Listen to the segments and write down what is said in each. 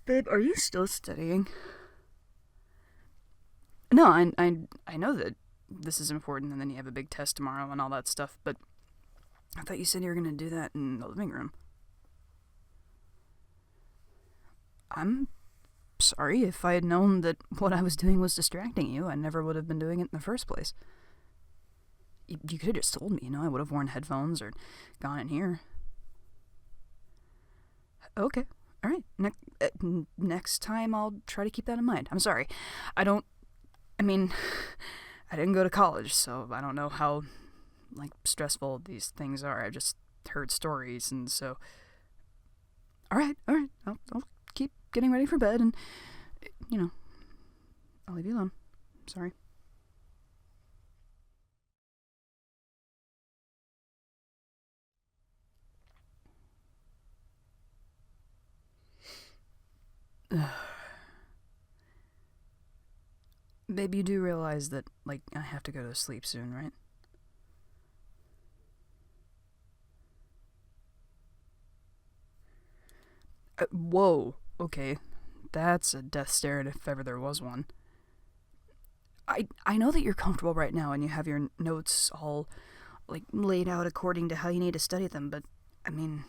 Babe, are you still studying? No, I know that this is important and then you have a big test tomorrow and all that stuff, but I thought you said you were going to do that in the living room. I'm sorry. If I had known that what I was doing was distracting you, I never would have been doing it in the first place. You could have just told me, I would have worn headphones or gone in here. Okay, alright. Next time I'll try to keep that in mind. I'm sorry. I didn't go to college, so I don't know how, stressful these things are. I've just heard stories, and so... Alright. I'll keep getting ready for bed, and, I'll leave you alone. Sorry. Babe, you do realize that, I have to go to sleep soon, right? Whoa, okay. That's a death stare if ever there was one. I know that you're comfortable right now and you have your notes all, laid out according to how you need to study them, but, you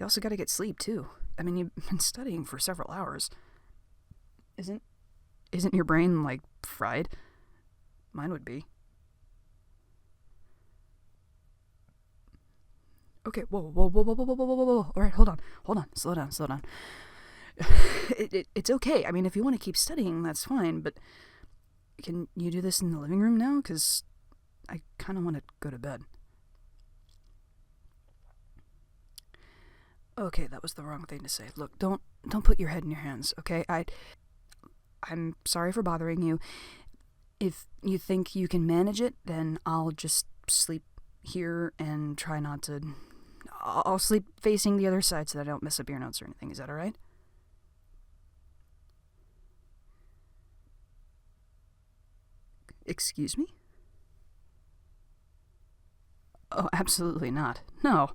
also gotta get sleep, too. You've been studying for several hours. Isn't your brain, fried? Mine would be. Okay, whoa. Alright, hold on. Slow down. It's okay. If you want to keep studying, that's fine, but can you do this in the living room now? Because I kind of want to go to bed. Okay, that was the wrong thing to say. Look, don't put your head in your hands, okay? I'm sorry for bothering you. If you think you can manage it, then I'll just sleep here and try not to... I'll sleep facing the other side so that I don't mess up your notes or anything. Is that alright? Excuse me? Oh, absolutely not. No.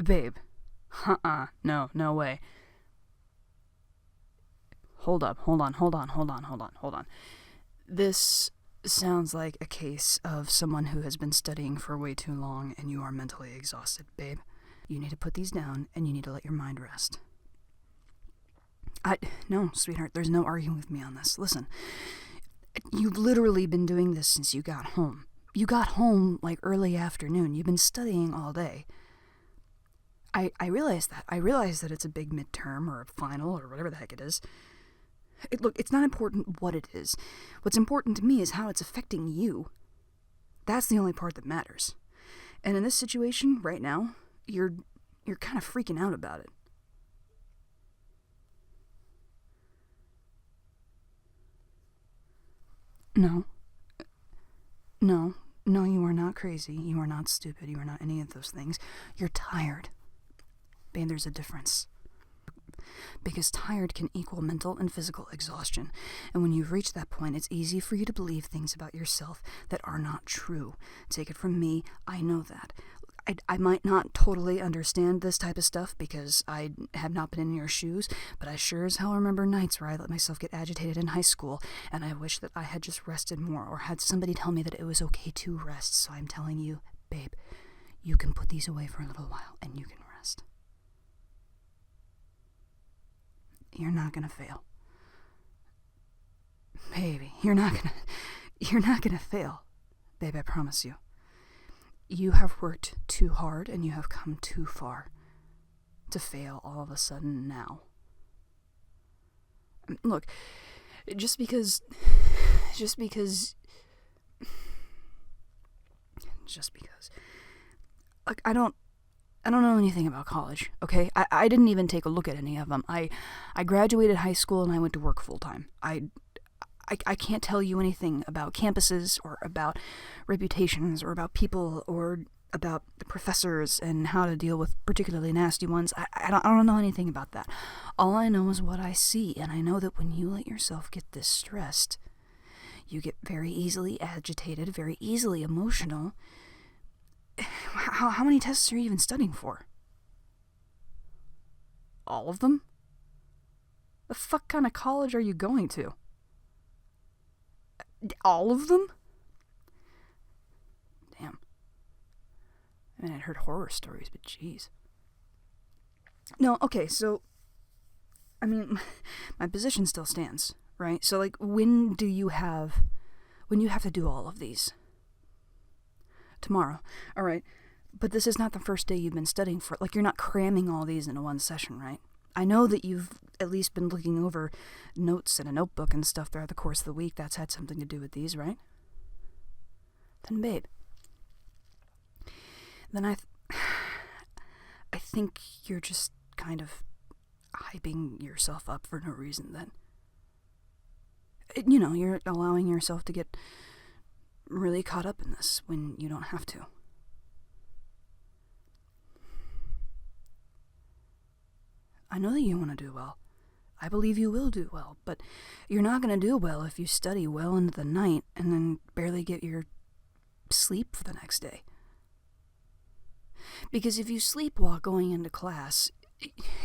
Babe. No way. Hold on. This sounds like a case of someone who has been studying for way too long and you are mentally exhausted, babe. You need to put these down and you need to let your mind rest. No, sweetheart, there's no arguing with me on this. Listen, you've literally been doing this since you got home. You got home, early afternoon. You've been studying all day. I realize that. I realize that it's a big midterm or a final or whatever the heck it is. Look, it's not important what it is. What's important to me is how it's affecting you. That's the only part that matters. And in this situation, right now, you're kind of freaking out about it. No, you are not crazy. You are not stupid. You are not any of those things. You're tired. Babe, there's a difference. Because tired can equal mental and physical exhaustion. And when you've reached that point, it's easy for you to believe things about yourself that are not true. Take it from me, I know that. I might not totally understand this type of stuff because I have not been in your shoes, but I sure as hell remember nights where I let myself get agitated in high school, and I wish that I had just rested more or had somebody tell me that it was okay to rest. So I'm telling you, babe, you can put these away for a little while and you can rest. You're not gonna fail. Baby, you're not gonna fail. Babe, I promise you. You have worked too hard and you have come too far to fail all of a sudden now. Look, just because like I don't know anything about college, okay? I didn't even take a look at any of them. I graduated high school and I went to work full time. I can't tell you anything about campuses or about reputations or about people or about the professors and how to deal with particularly nasty ones. I don't know anything about that. All I know is what I see, and I know that when you let yourself get this stressed, you get very easily agitated, very easily emotional. How many tests are you even studying for? All of them? The fuck kind of college are you going to? All of them? Damn. I mean, I'd heard horror stories, but jeez. No, okay, so, I mean, my position still stands, right? So, like, when you have to do all of these? Tomorrow. All right. But this is not the first day you've been studying for. Like, you're not cramming all these into one session, right? I know that you've at least been looking over notes in a notebook and stuff throughout the course of the week. That's had something to do with these, right? Then, babe. Then I think you're just kind of hyping yourself up for no reason then. You know, you're allowing yourself to get really caught up in this when you don't have to. I know that you want to do well. I believe you will do well, but you're not going to do well if you study well into the night and then barely get your sleep for the next day. Because if you sleep while going into class,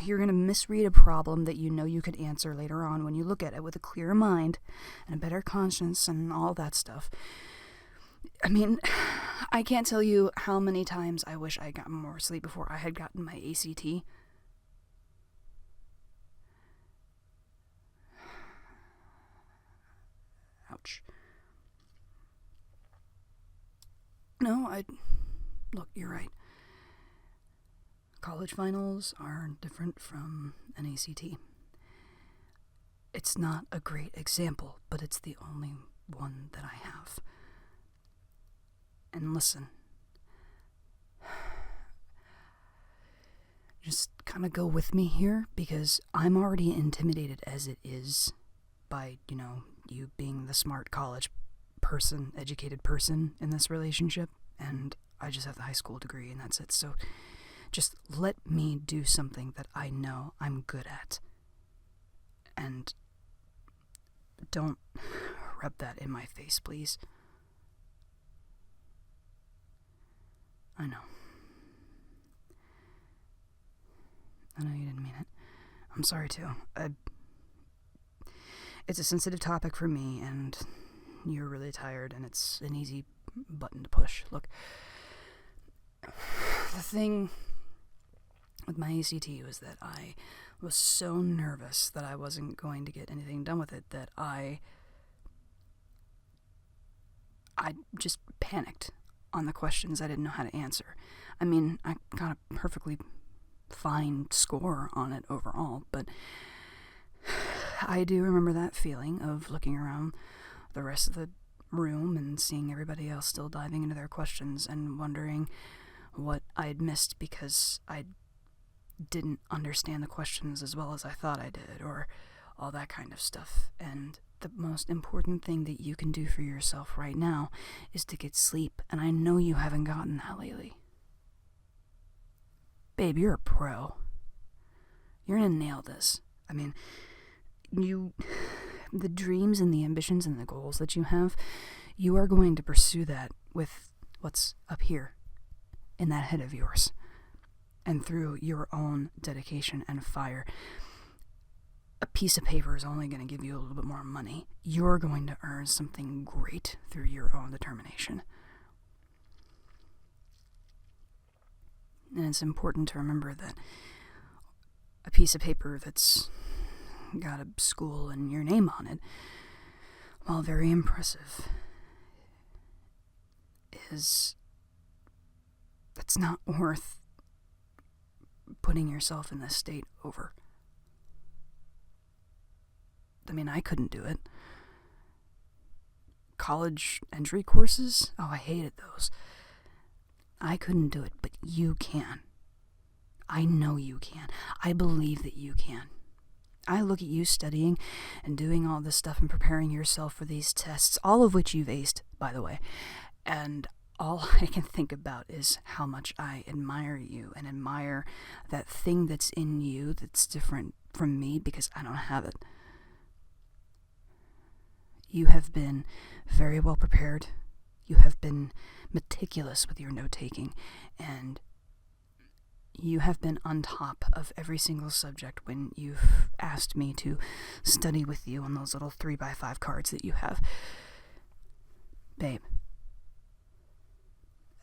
you're going to misread a problem that you know you could answer later on when you look at it with a clearer mind and a better conscience and all that stuff. I mean, I can't tell you how many times I wish I had gotten more sleep before I had gotten my ACT. Ouch. No, look, you're right. College finals are different from an ACT. It's not a great example, but it's the only one that I have. And listen, just kind of go with me here, because I'm already intimidated as it is by, you being the smart college person, educated person in this relationship, and I just have the high school degree and that's it. So just let me do something that I know I'm good at, and don't rub that in my face, please. I know you didn't mean it. I'm sorry too. It's a sensitive topic for me, and you're really tired, and it's an easy button to push. Look, the thing with my ACT was that I was so nervous that I wasn't going to get anything done with it that I just panicked on the questions I didn't know how to answer. I mean, I got a perfectly fine score on it overall, but I do remember that feeling of looking around the rest of the room and seeing everybody else still diving into their questions and wondering what I'd missed because I didn't understand the questions as well as I thought I did, or all that kind of stuff. And the most important thing that you can do for yourself right now is to get sleep, and I know you haven't gotten that lately. Babe, you're a pro. You're gonna nail this. I mean, the dreams and the ambitions and the goals that you have, you are going to pursue that with what's up here in that head of yours, and through your own dedication and fire. A piece of paper is only going to give you a little bit more money. You're going to earn something great through your own determination. And it's important to remember that a piece of paper that's got a school and your name on it, while very impressive, that's not worth putting yourself in this state over. I mean, I couldn't do it. College entry courses? Oh, I hated those. I couldn't do it, but you can. I know you can. I believe that you can. I look at you studying and doing all this stuff and preparing yourself for these tests, all of which you've aced, by the way, and all I can think about is how much I admire you and admire that thing that's in you that's different from me because I don't have it. You have been very well prepared. You have been meticulous with your note-taking, and You have been on top of every single subject when you've asked me to study with you on those little 3x5 cards that you have. Babe,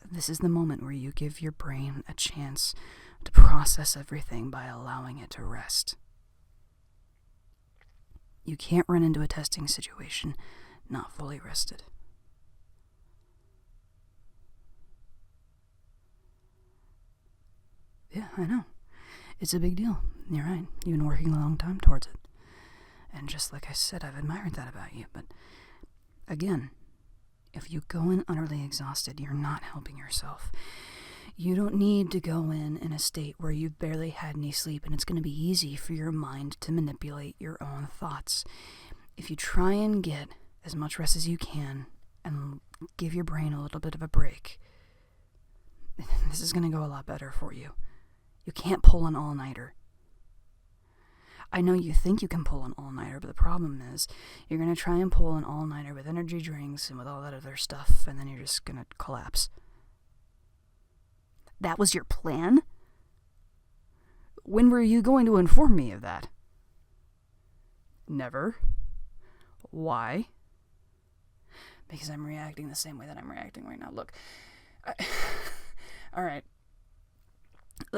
this is the moment where you give your brain a chance to process everything by allowing it to rest. You can't run into a testing situation not fully rested. Yeah, I know. It's a big deal. You're right. You've been working a long time towards it. And just like I said, I've admired that about you. But again, if you go in utterly exhausted, you're not helping yourself. You don't need to go in a state where you've barely had any sleep and it's going to be easy for your mind to manipulate your own thoughts. If you try and get as much rest as you can and give your brain a little bit of a break, this is going to go a lot better for you. You can't pull an all-nighter. I know you think you can pull an all-nighter, but the problem is you're going to try and pull an all-nighter with energy drinks and with all that other stuff, and then you're just going to collapse. That was your plan? When were you going to inform me of that? Never. Why? Because I'm reacting the same way that I'm reacting right now. Look, all right.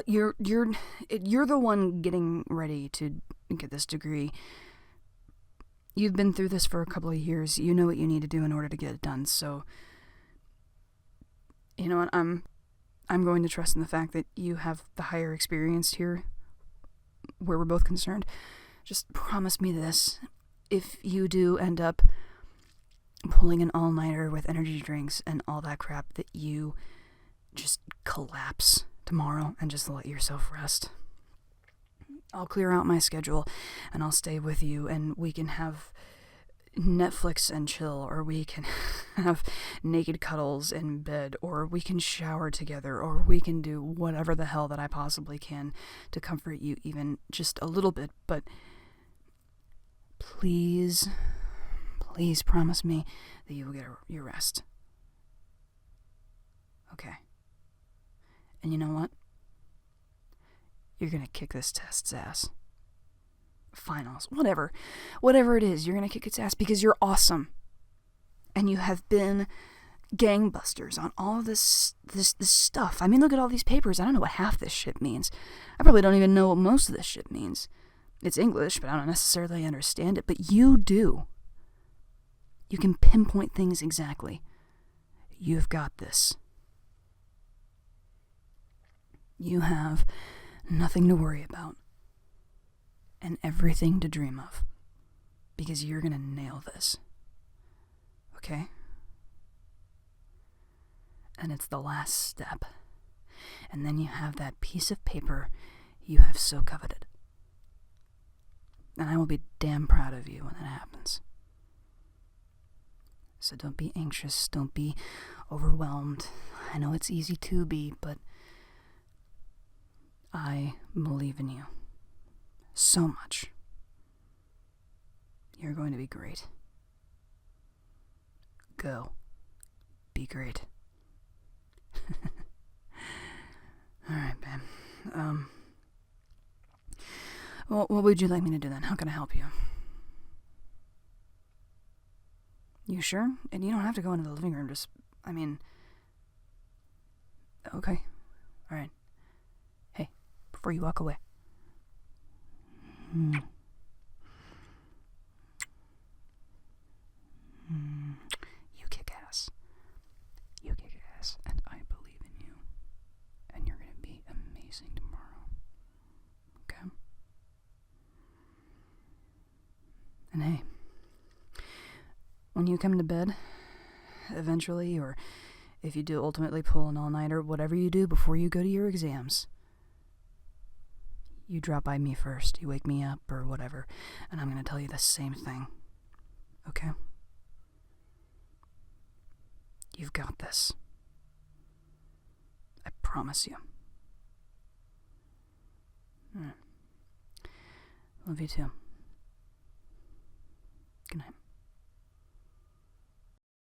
You're the one getting ready to get this degree. You've been through this for a couple of years. You know what you need to do in order to get it done. So, you know what? I'm going to trust in the fact that you have the higher experience here, where we're both concerned. Just promise me this: if you do end up pulling an all-nighter with energy drinks and all that crap, that you just collapse tomorrow and just let yourself rest. I'll clear out my schedule and I'll stay with you, and we can have Netflix and chill, or we can have naked cuddles in bed, or we can shower together, or we can do whatever the hell that I possibly can to comfort you even just a little bit. But please promise me that you will get your rest. Okay. And you know what? You're gonna kick this test's ass. Finals, whatever it is, you're gonna kick its ass because you're awesome. And you have been gangbusters on all this stuff. I mean, look at all these papers. I don't know what half this shit means. I probably don't even know what most of this shit means. It's English, but I don't necessarily understand it. But you do. You can pinpoint things exactly. You've got this. You have nothing to worry about and everything to dream of, because you're gonna nail this. Okay? And it's the last step. And then you have that piece of paper you have so coveted. And I will be damn proud of you when that happens. So don't be anxious, don't be overwhelmed. I know it's easy to be, but I believe in you so much. You're going to be great. Go. Be great. Alright, babe. Well, what would you like me to do then? How can I help you? You sure? And you don't have to go into the living room, okay. Alright. Hey, before you walk away. You kick ass. You kick ass, and I believe in you. And you're gonna be amazing tomorrow. Okay? And hey, when you come to bed, eventually, or if you do ultimately pull an all-nighter, whatever you do before you go to your exams, you drop by me first, you wake me up or whatever, and I'm going to tell you the same thing. Okay? You've got this. I promise you. Alright. Love you too. Good night.